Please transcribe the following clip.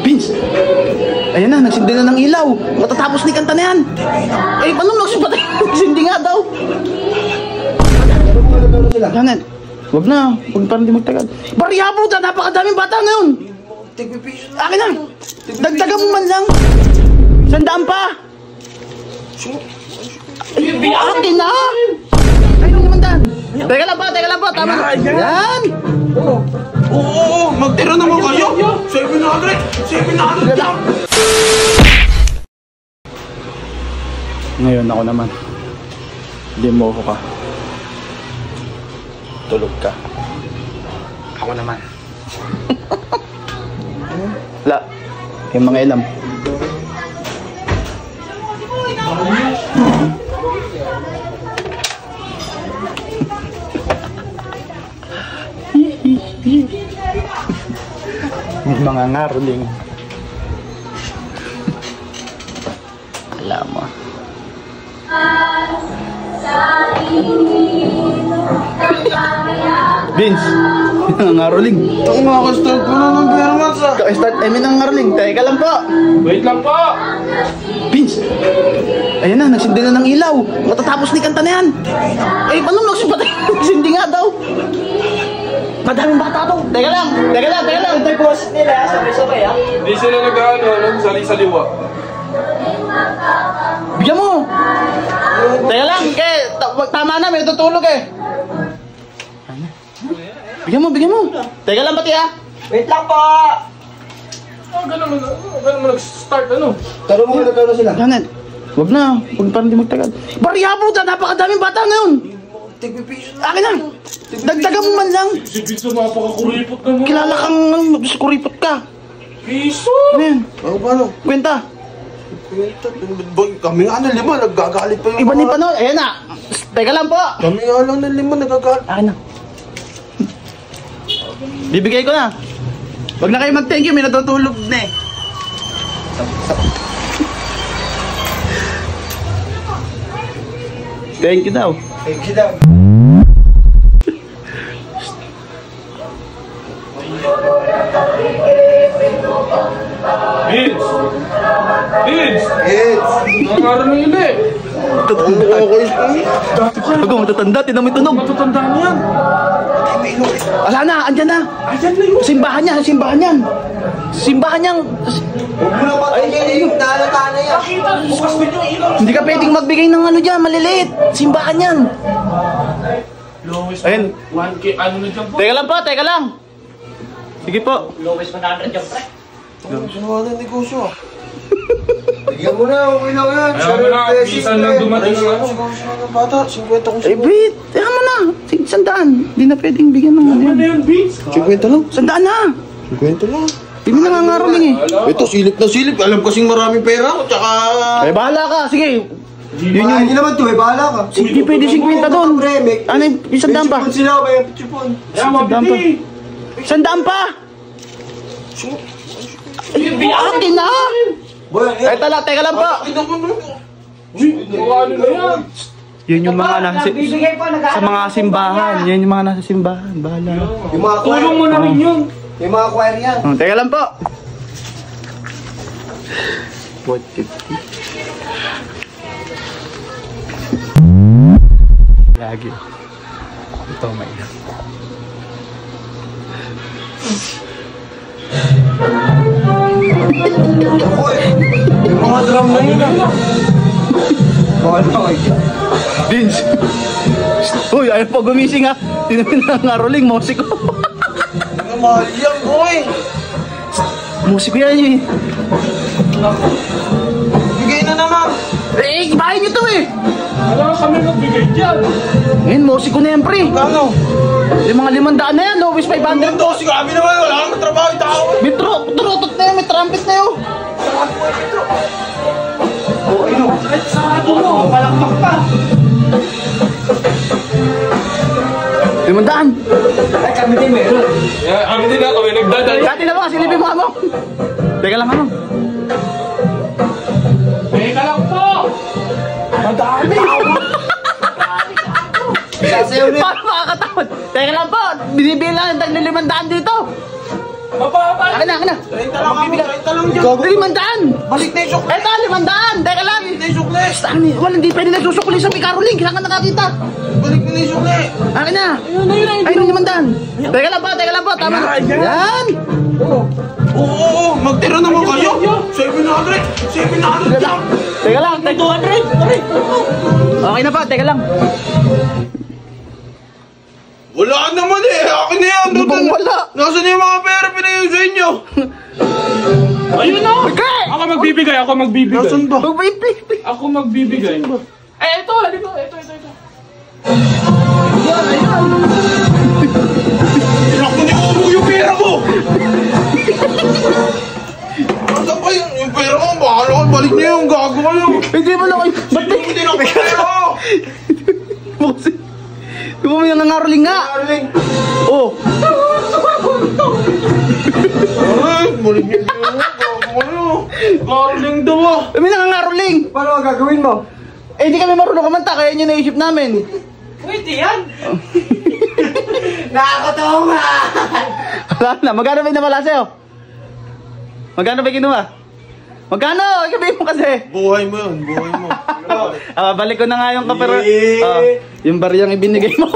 Vince! Ayan na, nagsindi na ng ilaw. Matatapos ni kanta na yan. Eh, paano nagsipatay? Nagsindi nga daw. Janet, wag na. Huwag parang di magtagal. Bariya po, napakadaming bata ngayon. Akin na. Dagdagan mo man lang. 100 pa. Akin na. Ayun naman dan. Teka lang po. Tama na. Yan. Oo, magtira naman kayo. 700 lang. Ngayon ako naman. Hindi mo ako ka. Tulog ka. Ako naman. La, yung mga ilam. May mga ngaruling. Alam mo. Vince, nangaroling. Ang makakastart ko na ng Bermans ah. Start, nangaroling. Teka lang po. Wait lang po. Vince, ayan na, nagsindi na ng ilaw. Matatapos ni kanta na yan. Eh, paano nagsipatay? Nagsindi nga daw. Madaming bata daw. Teka lang. Ito yung boses nila, sabay-sabay ah. Hindi sila nag-ano, sali-saliwa. Bigyan mo. Teka lang, tama na, may tutulog eh. Bigyan mo. Teka lang pati ah. Wait lang po! Ganun mo nag-start ano? Taro mo sila. Janet, wag na. Huwag parang di magtagal. Bariya po, napakadaming bata ngayon. Akin na. Dagdagan mo man lang. Si Piso, napaka-kuripot naman. Kilala kang kuripot ka. Piso! Ano yan? Paano? Kwenta. Kami nga ng 5, naggagalit pa yung Iba ni Panoy. Ayan na. Teka lang po. Kami nga lang ng 5, nagagalit. Akin na. Bibigay ko na. Wag na kayo mag-thank you. May natutulog na eh. Thank you daw. Vince! Nangaroon ng iba eh. Ako matatanda. Tinan mo yung tunog. Matatanda mo yan. Ala na. Andyan na. Ayan na yun. Simbahan yan. Simbahan niyang. Huwag mo na patayin yung nalata na yan. Nakita, bukas din yung ilaw. Hindi ka pwedeng magbigay ng ano dyan. Maliliit. Simbahan yan. Lowest Ayun. 1K, ano na dyan po? Teka lang. Sige po. Lowest 100 yung pre. Sinawa na negosyo ah. Bigyan mo na, okay lang yan. Ayaw mo na, bisan lang dumating yung ano. Bata, 50 kung Eh, wait. Teka mo na. 100. Hindi na pwedeng bigyan ng ano Ano yan. na yun, Vince? 50 lang. 100 na. 50 lang. Hindi mo nangangaroling eh. Ito, silip na silip. Alam kasing maraming pera ko, tsaka... Eh, bahala ka. Sige. Yun yung... Hindi naman to, bahala ka. Hindi pwede 50 doon. Ano yung 100 pa? May sila, may chipon. Ayaw, mabiti. 100 pa. Akin na. Boy, Teka lang po. Ano na yan? Yun yung mga nasa... Sa mga simbahan. Yan yung mga nasa simbahan. Bahala. yung mga choir. Tulong mo na rin yun. Yung mga choir yan. Teka lang po. 150. Lagi. Ito may na. Yung mga drum na yun. Vince! Uy, ayaw pa gumising ha. Tinamin na nga rolling, musik ko. Mahal yan, boy. Musik ko yan eh. Bigay na naman. Eh, bahay nyo to eh. Wala kami nagbigay dyan. Ngayon, musik ko na yan pre. Ano? Yung mga 500 na yan, lowest 500. Ito, sigabi naman. Wala kang matrabaho yung tao. May trutot na yan, may trumpet na yun. Oh, ino. Sarado mo. Palakpak pa. 500. Ay, kami din meron. Kami din ako, may nagdadal. Kati na ba, silipin mo mo. Teka lang ano. Teka lang po. Madami. Sasayaw na. Paano makakatawad? Teka lang po, binibilang ng 500 dito. Mababa. Akin na. 30 lang ako, 30 lang dyan. 500! Balik na yung sukli. Eto, 500! Teka lang! Balik na yung sukli. Saan? Wala, hindi pwede nagsusukli sa may Caroling. Kailangan nakakita. Balik na yung sukli. Akin na! Ayun, 500! Teka lang po, tama na. Yan! Oo, magtira naman kayo. 700. 700 lang. Teka lang, 200! Okay na pa, teka lang. Wala naman eh. Akin na yan. Ano bang wala? Nasaan yung mga pera pinayos sa inyo? Ayun na. Okay! Ako magbibigay. Nasaan ba? Magpipli. Ako magbibigay. Eh, ito. Ito. Naku, ni Ubo yung pera mo. Nasaan ba yung pera mo? Bahala ka. Balik niyo yung gago kayo. Hindi mo lang kayo. Ba't may... Hindi na pera. Di mo may nangangaroling nga. Darling. Oh. Ay, balik niyo yung gago kayo. Darling daw ah. May nangangaroling. Paano ang gagawin mo? Eh, hindi kami marunong kumanta, kaya yun yung naisip namin. Pwede yan. Nakakatawa nga. Wala na, magkano ba yung nawala sa'yo? Magkano ba kinuha? Magkano? Ikabihin mo kasi. Buhay mo yun, buhay mo. Balik ko na nga yung kapera. Yung bariyang ibinigay mo.